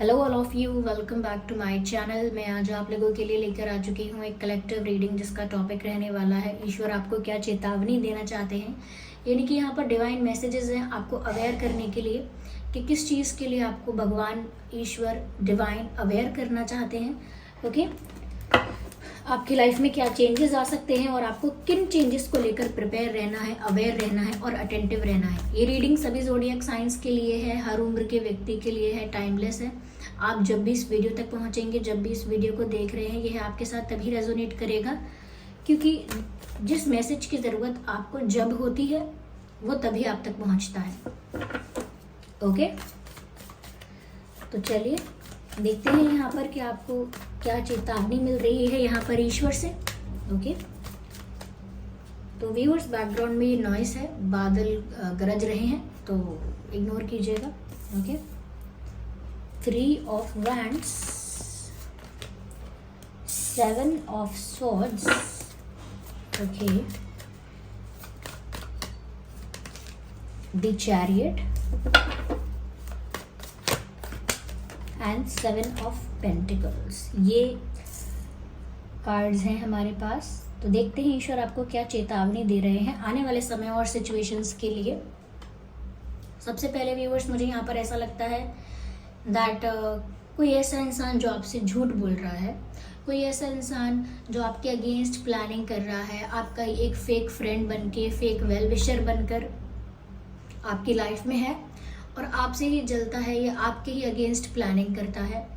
Hello all of you, welcome back to my channel. मैं आज आप लोगों के लिए लेकर आ चुकी हूँ एक कलेक्टिव रीडिंग जिसका टॉपिक रहने वाला है ईश्वर आपको क्या चेतावनी देना चाहते हैं। यानी कि यहाँ पर डिवाइन मैसेजेस हैं आपको अवेयर करने के लिए कि किस चीज़ के लिए आपको भगवान ईश्वर डिवाइन अवेयर करना चाहते हैं। ओके, आपकी लाइफ में क्या चेंजेस आ सकते हैं और आपको किन चेंजेस को लेकर प्रिपेयर रहना है, अवेयर रहना है और अटेंटिव रहना है। ये रीडिंग सभी ज़ोडिएक साइंस के लिए है, हर उम्र के व्यक्ति के लिए है, टाइमलेस है। आप जब भी इस वीडियो तक पहुंचेंगे, जब भी इस वीडियो को देख रहे हैं, यह आपके साथ तभी रेजोनेट करेगा क्योंकि जिस मैसेज की ज़रूरत आपको जब होती है वो तभी आप तक पहुंचता है। ओके, तो चलिए देखते हैं यहाँ पर कि आपको क्या चेतावनी मिल रही है यहाँ पर ईश्वर से। ओके, तो व्यूअर्स बैकग्राउंड में ये नॉइस है, बादल गरज रहे हैं तो इग्नोर कीजिएगा। Okay, 3 of Wands, 7 of Swords, okay, the Chariot and 7 of Pentacles। ये कार्ड्स हैं हमारे पास। तो देखते हैं ईश्वर आपको क्या चेतावनी दे रहे हैं आने वाले समय और सिचुएशंस के लिए। सबसे पहले व्यूअर्स, मुझे यहाँ पर ऐसा लगता है दैट कोई ऐसा इंसान जो आपसे झूठ बोल रहा है, कोई ऐसा इंसान जो आपके अगेंस्ट प्लानिंग कर रहा है, आपका एक फेक फ्रेंड बनके, फेक वेल विशर बनकर आपकी लाइफ में है और आपसे ही जलता है या आपके ही अगेंस्ट प्लानिंग करता है।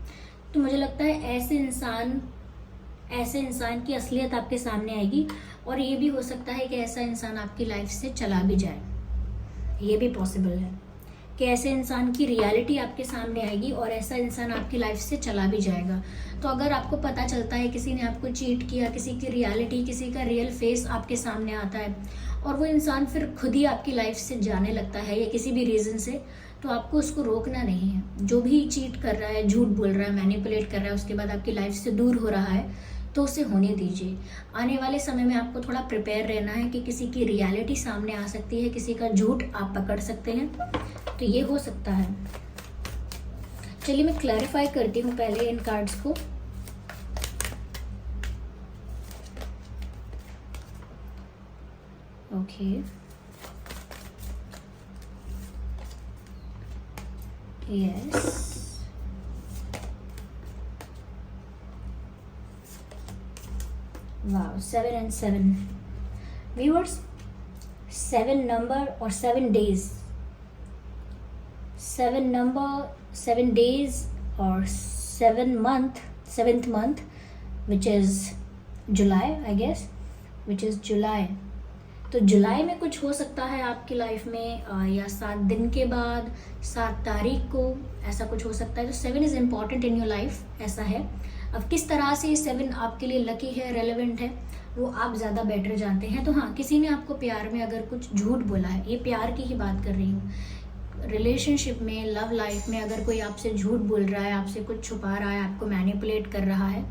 तो मुझे लगता है ऐसे इंसान की असलियत आपके सामने आएगी और ये भी हो सकता है कि ऐसा इंसान आपकी लाइफ से चला भी जाए। ये भी पॉसिबल है कि ऐसे इंसान की रियलिटी आपके सामने आएगी और ऐसा इंसान आपकी लाइफ से चला भी जाएगा। तो अगर आपको पता चलता है किसी ने आपको चीट किया, किसी की रियलिटी, किसी का रियल फेस आपके सामने आता है और वो इंसान फिर खुद ही आपकी लाइफ से जाने लगता है या किसी भी रीज़न से, तो आपको उसको रोकना नहीं है। जो भी चीट कर रहा है, झूठ बोल रहा है, मैनिपुलेट कर रहा है, उसके बाद आपकी लाइफ से दूर हो रहा है तो उसे होने दीजिए। आने वाले समय में आपको थोड़ा प्रिपेयर रहना है कि किसी की रियलिटी सामने आ सकती है, किसी का झूठ आप पकड़ सकते हैं, तो ये हो सकता है। चलिए मैं क्लैरिफाई करती हूँ पहले इन कार्ड्स को। Okay, yes, wow, 7 and 7 viewers. 7 number और 7 डेज, 7 नंबर, 7 डेज और 7th month which is July, I guess which is July. तो जुलाई में कुछ हो सकता है आपकी लाइफ में या 7 दिन के बाद 7 तारीख को ऐसा कुछ हो सकता है। तो 7 is important in your life, ऐसा है। अब किस तरह से ये 7 आपके लिए लकी है, रेलेवेंट है, वो आप ज़्यादा बेटर जानते हैं। तो हाँ, किसी ने आपको प्यार में अगर कुछ झूठ बोला है, ये प्यार की ही बात कर रही हूँ, रिलेशनशिप में, लव लाइफ में अगर कोई आपसे झूठ बोल रहा है, आपसे कुछ छुपा रहा है, आपको मैनिपुलेट कर रहा है,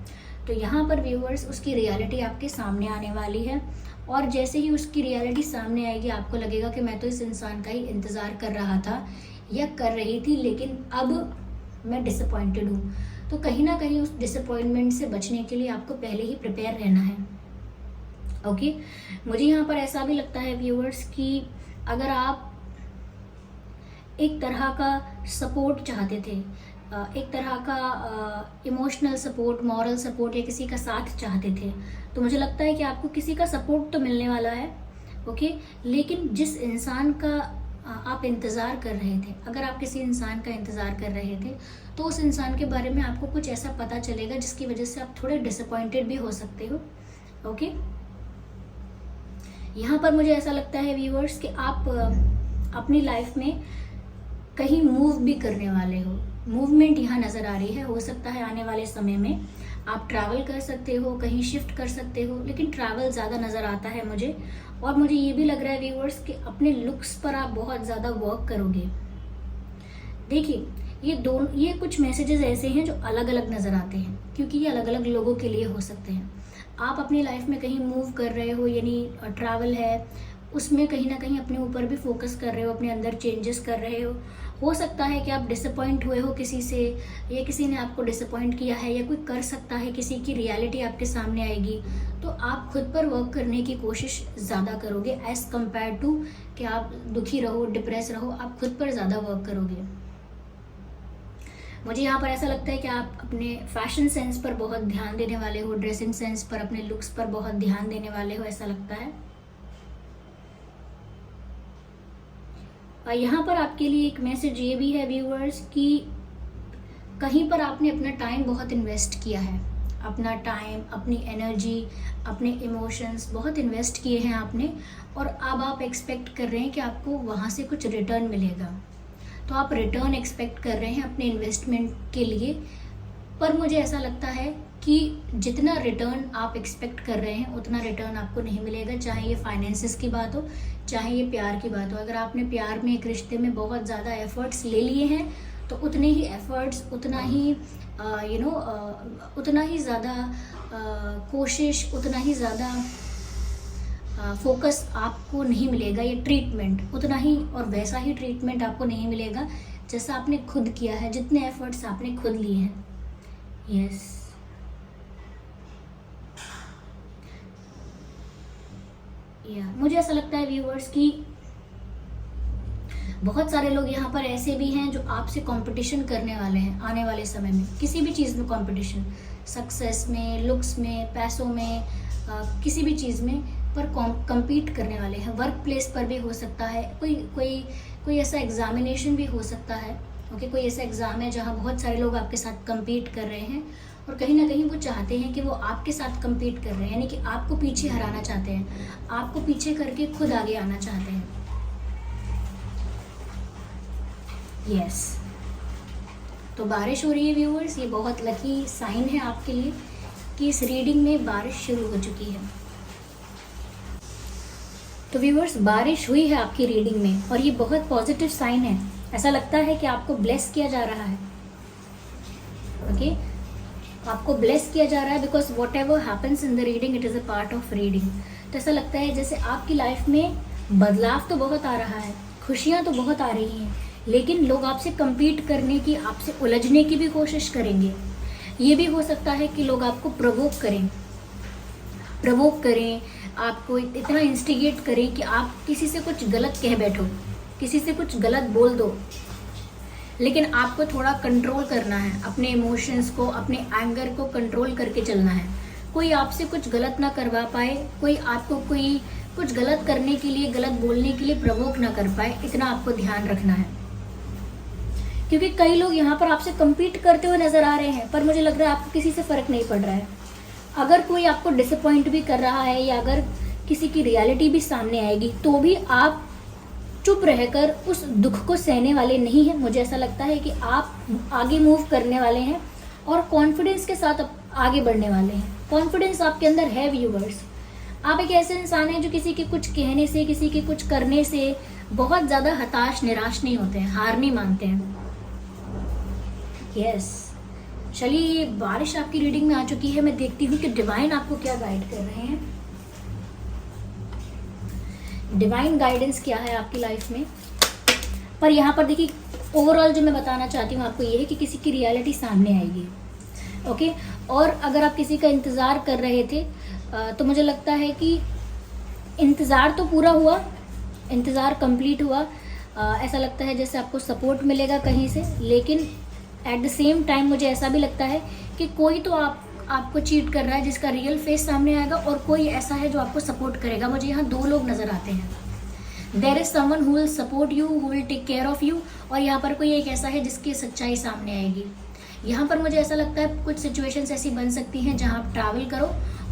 तो यहाँ पर व्यूअर्स उसकी रियलिटी आपके सामने आने वाली है। और जैसे ही उसकी रियलिटी सामने आएगी आपको लगेगा कि मैं तो इस इंसान का ही इंतज़ार कर रहा था या कर रही थी, लेकिन अब मैं डिसअपॉइंटेड हूँ। तो कहीं ना कहीं उस डिसअपॉइंटमेंट से बचने के लिए आपको पहले ही प्रिपेयर रहना है। ओके, मुझे यहाँ पर ऐसा भी लगता है व्यूअर्स कि अगर आप एक तरह का सपोर्ट चाहते थे, एक तरह का इमोशनल सपोर्ट, मॉरल सपोर्ट या किसी का साथ चाहते थे, तो मुझे लगता है कि आपको किसी का सपोर्ट तो मिलने वाला है। ओके, लेकिन जिस इंसान का आप इंतज़ार कर रहे थे, अगर आप किसी इंसान का इंतज़ार कर रहे थे तो उस इंसान के बारे में आपको कुछ ऐसा पता चलेगा जिसकी वजह से आप थोड़े डिसअपॉइंटेड भी हो सकते हो। ओके, यहाँ पर मुझे ऐसा लगता है व्यूअर्स कि आप अपनी लाइफ में कहीं मूव भी करने वाले हो, मूवमेंट यहाँ नज़र आ रही है। हो सकता है आने वाले समय में आप ट्रैवल कर सकते हो, कहीं शिफ्ट कर सकते हो, लेकिन ट्रैवल ज़्यादा नज़र आता है मुझे। और मुझे ये भी लग रहा है व्यूअर्स कि अपने लुक्स पर आप बहुत ज़्यादा वर्क करोगे। देखिए, ये कुछ मैसेजेस ऐसे हैं जो अलग अलग नज़र आते हैं क्योंकि ये अलग अलग लोगों के लिए हो सकते हैं। आप अपनी लाइफ में कहीं मूव कर रहे हो, यानी ट्रैवल है, उसमें कहीं ना कहीं अपने ऊपर भी फोकस कर रहे हो, अपने अंदर चेंजेस कर रहे हो सकता है कि आप डिसअपॉइंट हुए हो किसी से, या किसी ने आपको डिसअपॉइंट किया है, या कोई कर सकता है, किसी की रियलिटी आपके सामने आएगी, तो आप खुद पर वर्क करने की कोशिश ज़्यादा करोगे एज़ कम्पेयर टू कि आप दुखी रहो, डिप्रेस रहो। आप खुद पर ज़्यादा वर्क करोगे। मुझे यहाँ पर ऐसा लगता है कि आप अपने फैशन सेंस पर बहुत ध्यान देने वाले हो, ड्रेसिंग सेंस पर, अपने लुक्स पर बहुत ध्यान देने वाले हो, ऐसा लगता है। और यहाँ पर आपके लिए एक मैसेज ये भी है व्यूअर्स कि कहीं पर आपने अपना टाइम बहुत इन्वेस्ट किया है, अपना टाइम, अपनी एनर्जी, अपने इमोशंस बहुत इन्वेस्ट किए हैं आपने, और अब आप एक्सपेक्ट कर रहे हैं कि आपको वहाँ से कुछ रिटर्न मिलेगा। तो आप रिटर्न एक्सपेक्ट कर रहे हैं अपने इन्वेस्टमेंट के लिए, पर मुझे ऐसा लगता है कि जितना रिटर्न आप एक्सपेक्ट कर रहे हैं उतना रिटर्न आपको नहीं मिलेगा, चाहे ये फाइनेंसेस की बात हो, चाहे ये प्यार की बात हो। अगर आपने प्यार में, एक रिश्ते में बहुत ज़्यादा एफर्ट्स ले लिए हैं, तो उतने ही एफर्ट्स, उतना ही उतना ही ज़्यादा कोशिश, उतना ही ज़्यादा फोकस आपको नहीं मिलेगा, ये ट्रीटमेंट उतना ही और वैसा ही ट्रीटमेंट आपको नहीं मिलेगा जैसा आपने खुद किया है, जितने एफर्ट्स आपने खुद लिए हैं। यस, मुझे ऐसा लगता है व्यूअर्स कि बहुत सारे लोग यहाँ पर ऐसे भी हैं जो आपसे कंपटीशन करने वाले हैं आने वाले समय में, किसी भी चीज़ में कंपटीशन, सक्सेस में, लुक्स में, पैसों में, किसी भी चीज़ में पर compete करने वाले हैं। वर्क प्लेस पर भी हो सकता है, कोई ऐसा एग्जामिनेशन भी हो सकता है। ओके, कोई ऐसा एग्ज़ाम है जहाँ बहुत सारे लोग आपके साथ compete कर रहे हैं, और कहीं ना कहीं वो चाहते हैं कि वो आपके साथ compete कर रहे हैं, यानी कि आपको पीछे हराना चाहते हैं, आपको पीछे करके खुद आगे आना चाहते हैं। यस, तो बारिश हो रही है व्यूअर्स, ये बहुत लकी साइन है आपके लिए कि इस रीडिंग में बारिश शुरू हो चुकी है। तो व्यूअर्स, बारिश हुई है आपकी रीडिंग में, और ये बहुत पॉजिटिव साइन है। ऐसा लगता है कि आपको ब्लेस किया जा रहा है। ओके, आपको ब्लेस किया जा रहा है, because what ever happens in the reading, it is a part of reading. तो ऐसा लगता है जैसे आपकी लाइफ में बदलाव तो बहुत आ रहा है, खुशियाँ तो बहुत आ रही हैं, लेकिन लोग आपसे compete करने की, आपसे उलझने की भी कोशिश करेंगे। ये भी हो सकता है कि लोग आपको प्रवोक करें, आपको इतना इंस्टिगेट करें कि आप किसी से कुछ गलत कह बैठो, किसी से कुछ गलत बोल दो। लेकिन आपको थोड़ा कंट्रोल करना है अपने इमोशंस को, अपने एंगर को कंट्रोल करके चलना है। कोई आपसे कुछ गलत ना करवा पाए, कोई आपको कोई कुछ गलत करने के लिए, गलत बोलने के लिए प्रवोक ना कर पाए, इतना आपको ध्यान रखना है। क्योंकि कई लोग यहाँ पर आपसे compete करते हुए नजर आ रहे हैं, पर मुझे लग रहा है आपको किसी से फ़र्क नहीं पड़ रहा है। अगर कोई आपको डिसअपॉइंट भी कर रहा है, या अगर किसी की रियलिटी भी सामने आएगी, तो भी आप चुप रहकर उस दुख को सहने वाले नहीं हैं। मुझे ऐसा लगता है कि आप आगे मूव करने वाले हैं और कॉन्फिडेंस के साथ आगे बढ़ने वाले हैं। कॉन्फिडेंस आपके अंदर है व्यूअर्स। आप एक ऐसे इंसान हैं जो किसी के कुछ कहने से, किसी के कुछ करने से बहुत ज़्यादा हताश, निराश नहीं होते हैं, हार नहीं मानते हैं। यस, चलिए, ये बारिश आपकी रीडिंग में आ चुकी है। मैं देखती हूँ कि डिवाइन आपको क्या गाइड कर रहे हैं। डिवाइन गाइडेंस क्या है आपकी लाइफ में। पर यहाँ पर देखिए, ओवरऑल जो मैं बताना चाहती हूँ आपको ये है कि किसी की रियलिटी सामने आएगी। ओके, और अगर आप किसी का इंतज़ार कर रहे थे, तो मुझे लगता है कि इंतज़ार तो पूरा हुआ, इंतज़ार कंप्लीट हुआ। ऐसा लगता है जैसे आपको सपोर्ट मिलेगा कहीं से, लेकिन एट द सेम टाइम मुझे ऐसा भी लगता है कि कोई तो आपको चीट कर रहा है जिसका रियल फेस सामने आएगा, और कोई ऐसा है जो आपको सपोर्ट करेगा। मुझे यहाँ दो लोग नज़र आते हैं। There is someone who will support you, who will take care of you, और यहाँ पर कोई एक ऐसा है जिसकी सच्चाई सामने आएगी। यहाँ पर मुझे ऐसा लगता है कुछ सिचुएशंस ऐसी बन सकती हैं जहाँ आप ट्रैवल करो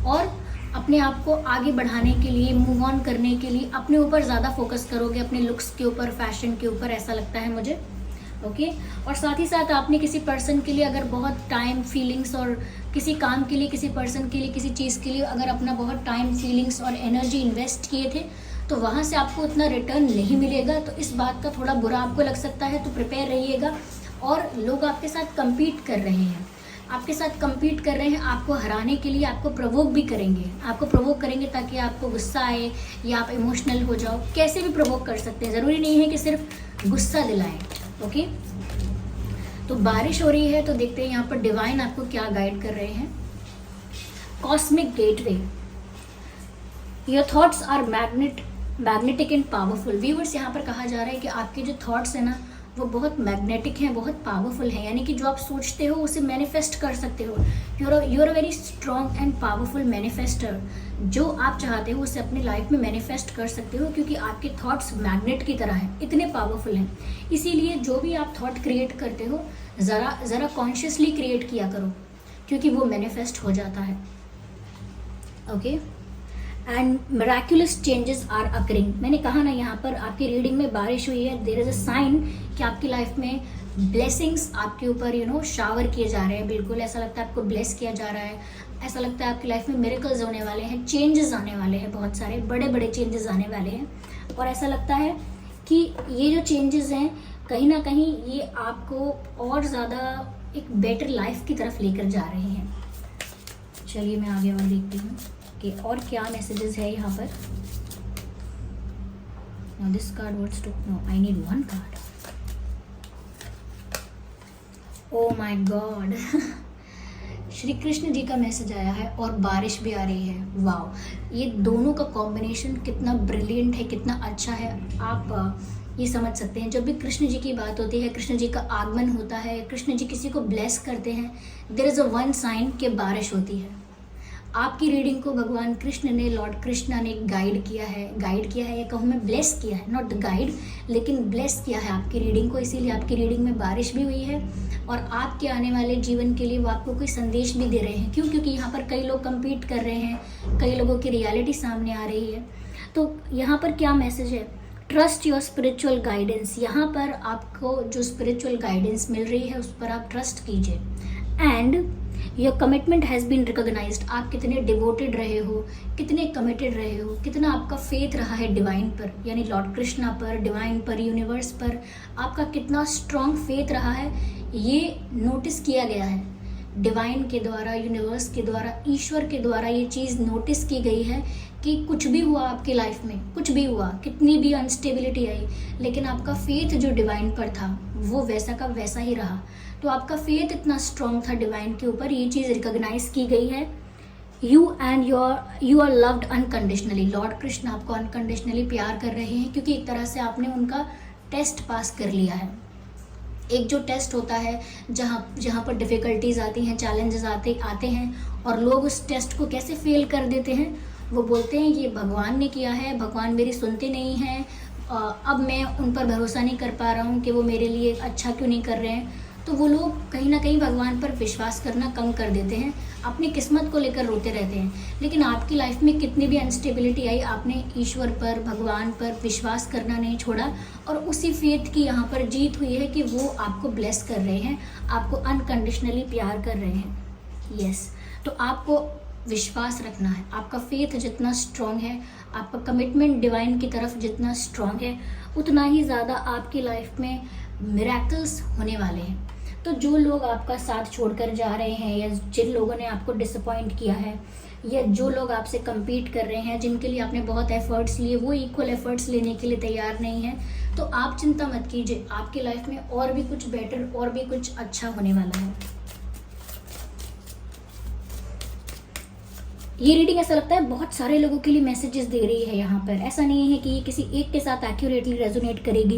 और अपने आप को आगे बढ़ाने के लिए, मूव ऑन करने के लिए अपने ऊपर ज़्यादा फोकस करोगे, अपने लुक्स के ऊपर, फैशन के ऊपर, ऐसा लगता है मुझे। ओके, और साथ ही साथ आपने किसी पर्सन के लिए अगर बहुत टाइम, फीलिंग्स, और किसी काम के लिए, किसी पर्सन के लिए, किसी चीज़ के लिए अगर अपना बहुत टाइम, फीलिंग्स और एनर्जी इन्वेस्ट किए थे, तो वहाँ से आपको उतना रिटर्न नहीं मिलेगा। तो इस बात का थोड़ा बुरा आपको लग सकता है, तो प्रिपेयर रहिएगा। और लोग आपके साथ compete कर रहे हैं, आपके साथ compete कर रहे हैं, आपको हराने के लिए आपको प्रोवोक भी करेंगे, आपको प्रोवोक करेंगे ताकि आपको गुस्सा आए या आप इमोशनल हो जाओ, कैसे भी प्रोवोक कर सकते हैं, ज़रूरी नहीं है कि सिर्फ गुस्सा दिलाएं। ओके, तो बारिश हो रही है, तो देखते हैं यहाँ पर डिवाइन आपको क्या गाइड कर रहे हैं। Cosmic gateway, your thoughts are magnetic and powerful. Viewers, यहाँ पर कहा जा रहा है कि आपके जो थॉट्स हैं ना वो बहुत मैग्नेटिक हैं, बहुत पावरफुल हैं, यानी कि जो आप सोचते हो उसे मैनिफेस्ट कर सकते हो। You're a very strong and powerful manifester. जो आप चाहते हो उसे अपनी लाइफ में मैनिफेस्ट कर सकते हो, क्योंकि आपके थॉट्स मैग्नेट की तरह हैं, इतने पावरफुल हैं। इसीलिए जो भी आप थॉट क्रिएट करते हो ज़रा कॉन्शियसली क्रिएट किया करो, क्योंकि वो मैनिफेस्ट हो जाता है। Okay, and miraculous changes are occurring. मैंने कहा ना, यहाँ पर आपकी रीडिंग में बारिश हुई है, देयर इज अ साइन कि आपकी लाइफ में ब्लेसिंग्स आपके ऊपर शावर किए जा रहे हैं। बिल्कुल ऐसा लगता है आपको ब्लेस किया जा रहा है, ऐसा लगता है आपकी लाइफ में मिरेकल्स होने वाले हैं, चेंजेस आने वाले हैं, बहुत सारे बड़े बड़े चेंजेस आने वाले हैं। और ऐसा लगता है कि ये जो चेंजेस हैं कहीं ना कहीं ये आपको और ज़्यादा एक बेटर लाइफ की तरफ लेकर जा रहे हैं। चलिए मैं आगे और देखती हूँ कि और क्या मैसेजेस है यहाँ पर। This card wants to know, I need one card. Oh my god, Shri Krishna ji का मैसेज आया है और बारिश भी आ रही है। वाओ, ये दोनों का कॉम्बिनेशन कितना ब्रिलियंट है, कितना अच्छा है। आप ये समझ सकते हैं, जब भी कृष्ण जी की बात होती है, कृष्ण जी का आगमन होता है, कृष्ण जी किसी को ब्लेस करते हैं, there is a one sign कि बारिश होती है। आपकी रीडिंग को भगवान कृष्ण ने, लॉर्ड कृष्णा ने गाइड किया है या कहूँ मैं ब्लेस किया है, नॉट गाइड लेकिन ब्लेस किया है आपकी रीडिंग को। इसीलिए आपकी रीडिंग में बारिश भी हुई है और आपके आने वाले जीवन के लिए वो आपको कोई संदेश भी दे रहे हैं। क्यों? क्योंकि यहाँ पर कई लोग कम्पीट कर रहे हैं, कई लोगों की रियलिटी सामने आ रही है। तो यहाँ पर क्या मैसेज है? Trust your spiritual guidance. यहाँ पर आपको जो स्पिरिचुअल गाइडेंस मिल रही है उस पर आप ट्रस्ट कीजिए। And your commitment has been recognised. आप कितने डिवोटेड रहे हो, कितने कमिटेड रहे हो, कितना आपका फेथ रहा है डिवाइन पर, यानी लॉर्ड कृष्णा पर, डिवाइन पर, यूनिवर्स पर आपका कितना स्ट्रॉन्ग फेथ रहा है, ये नोटिस किया गया है डिवाइन के द्वारा, यूनिवर्स के द्वारा, ईश्वर के द्वारा। ये चीज़ नोटिस की गई है कि कुछ भी हुआ आपकी लाइफ में, कुछ भी हुआ, कितनी भी अनस्टेबिलिटी आई, लेकिन आपका फेथ जो डिवाइन पर था वो वैसा का वैसा ही रहा। तो आपका फेथ इतना स्ट्रॉन्ग था डिवाइन के ऊपर, ये चीज़ रिकॉग्नाइज की गई है। You are loved unconditionally. Lord Krishna आपको अनकंडीशनली प्यार कर रहे हैं, क्योंकि एक तरह से आपने उनका टेस्ट पास कर लिया है। एक जो टेस्ट होता है जहाँ पर डिफ़िकल्टीज आती हैं, चैलेंजेस आते हैं और लोग उस टेस्ट को कैसे फेल कर देते हैं, वो बोलते हैं ये भगवान ने किया है, भगवान मेरी सुनते नहीं हैं, अब मैं उन पर भरोसा नहीं कर पा रहा हूँ कि वो मेरे लिए अच्छा क्यों नहीं कर रहे हैं। तो वो लोग कहीं ना कहीं भगवान पर विश्वास करना कम कर देते हैं, अपनी किस्मत को लेकर रोते रहते हैं। लेकिन आपकी लाइफ में कितनी भी अनस्टेबिलिटी आई, आपने ईश्वर पर, भगवान पर विश्वास करना नहीं छोड़ा और उसी फेथ की यहाँ पर जीत हुई है कि वो आपको ब्लेस कर रहे हैं, आपको अनकंडीशनली प्यार कर रहे हैं। यस, तो आपको विश्वास रखना है। आपका फेथ जितना स्ट्रॉन्ग है, आपका कमिटमेंट डिवाइन की तरफ जितना स्ट्रॉन्ग है, उतना ही ज़्यादा आपकी लाइफ में मिरेकल्स होने वाले हैं। तो जो लोग आपका साथ छोड़कर जा रहे हैं या जिन लोगों ने आपको डिसअपॉइंट किया है या जो लोग आपसे कम्पीट कर रहे हैं, जिनके लिए आपने बहुत एफर्ट्स लिए, वो इक्वल एफर्ट्स लेने के लिए तैयार नहीं है, तो आप चिंता मत कीजिए, आपकी लाइफ में और भी कुछ बेटर, और भी कुछ अच्छा होने वाला है। ये रीडिंग ऐसा लगता है बहुत सारे लोगों के लिए मैसेजेस दे रही है यहाँ पर। ऐसा नहीं है कि ये किसी एक के साथ एक्यूरेटली रेजोनेट करेगी,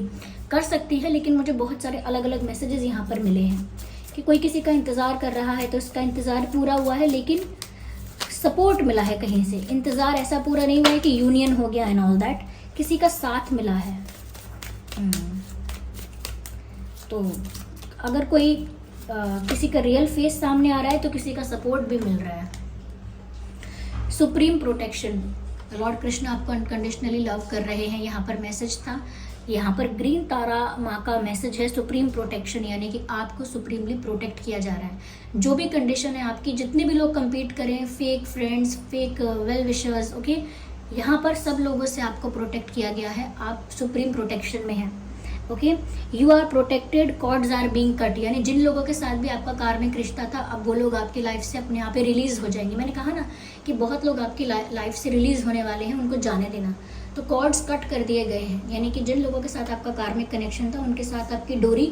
कर सकती है, लेकिन मुझे बहुत सारे अलग अलग मैसेजेस यहाँ पर मिले हैं कि कोई किसी का इंतज़ार कर रहा है तो उसका इंतज़ार पूरा हुआ है, लेकिन सपोर्ट मिला है कहीं से। इंतज़ार ऐसा पूरा नहीं हुआ है कि यूनियन हो गया एंड ऑल दैट, किसी का साथ मिला है। तो अगर कोई किसी का रियल फेस सामने आ रहा है तो किसी का सपोर्ट भी मिल रहा है। सुप्रीम प्रोटेक्शन, लॉर्ड कृष्ण आपको अनकंडीशनली लव कर रहे हैं, यहाँ पर मैसेज था। यहाँ पर ग्रीन तारा माँ का मैसेज है, सुप्रीम प्रोटेक्शन, यानी कि आपको सुप्रीमली प्रोटेक्ट किया जा रहा है। जो भी कंडीशन है आपकी, जितने भी लोग कम्पीट करें, fake friends, fake well wishers, okay, यहाँ पर सब लोगों से आपको प्रोटेक्ट किया गया है, आप सुप्रीम प्रोटेक्शन में हैं। Okay, you are protected, cords are being cut, यानी जिन लोगों के साथ भी आपका कार्मिक रिश्ता था अब वो लोग आपकी लाइफ से अपने आप ही रिलीज हो जाएंगे। मैंने कहा ना कि बहुत लोग आपकी लाइफ से रिलीज होने वाले हैं, उनको जाने देना। तो कॉर्ड्स कट कर दिए गए हैं, यानी कि जिन लोगों के साथ आपका कार्मिक कनेक्शन था उनके साथ आपकी डोरी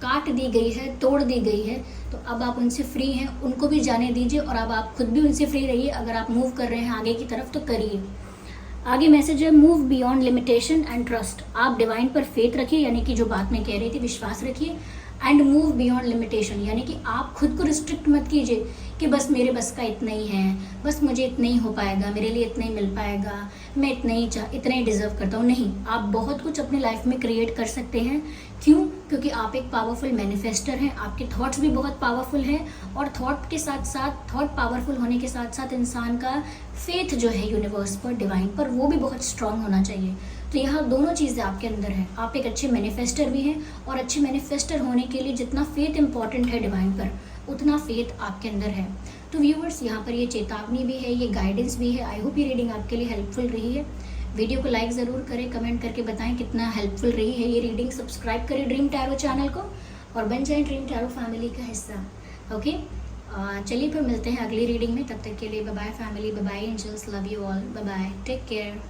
काट दी गई है, तोड़ दी गई है। तो अब आप उनसे फ्री हैं, उनको भी जाने दीजिए और अब आप खुद भी उनसे फ्री रहिए। अगर आप मूव कर रहे हैं आगे की तरफ तो करिए। आगे मैसेज है, move beyond limitation and trust. आप डिवाइन पर फेथ रखिए, यानी कि जो बात मैं कह रही थी विश्वास रखिए। एंड मूव बियॉन्ड लिमिटेशन, यानी कि आप खुद को रिस्ट्रिक्ट मत कीजिए कि बस मेरे बस का इतना ही है, बस मुझे इतना ही हो पाएगा, मेरे लिए इतना ही मिल पाएगा, मैं इतना ही डिजर्व करता हूँ। नहीं, आप बहुत कुछ अपनी लाइफ में क्रिएट कर सकते हैं। क्यों? क्योंकि आप एक पावरफुल मैनिफेस्टर हैं, आपके थॉट्स भी बहुत पावरफुल हैं और थॉट के साथ साथ, थॉट पावरफुल होने के साथ साथ इंसान का फेथ जो है यूनिवर्स पर, डिवाइन पर, वो भी बहुत स्ट्रांग होना चाहिए। तो यहाँ दोनों चीज़ें आपके अंदर हैं। आप एक अच्छे मैनिफेस्टर भी हैं और अच्छे मैनिफेस्टर होने के लिए जितना फेथ इंपॉर्टेंट है डिवाइन पर, उतना फेथ आपके अंदर है। तो व्यूवर्स, यहाँ पर ये चेतावनी भी है, ये गाइडेंस भी है। आई होप ये रीडिंग आपके लिए हेल्पफुल रही है। वीडियो को लाइक ज़रूर करें, कमेंट करके बताएं कितना हेल्पफुल रही है ये रीडिंग। सब्सक्राइब करें ड्रीम टैरो चैनल को और बन जाएं ड्रीम टैरो फैमिली का हिस्सा। ओके, चलिए फिर मिलते हैं अगली रीडिंग में। तब तक के लिए bye bye family, bye bye angels, love you all, bye bye, take care.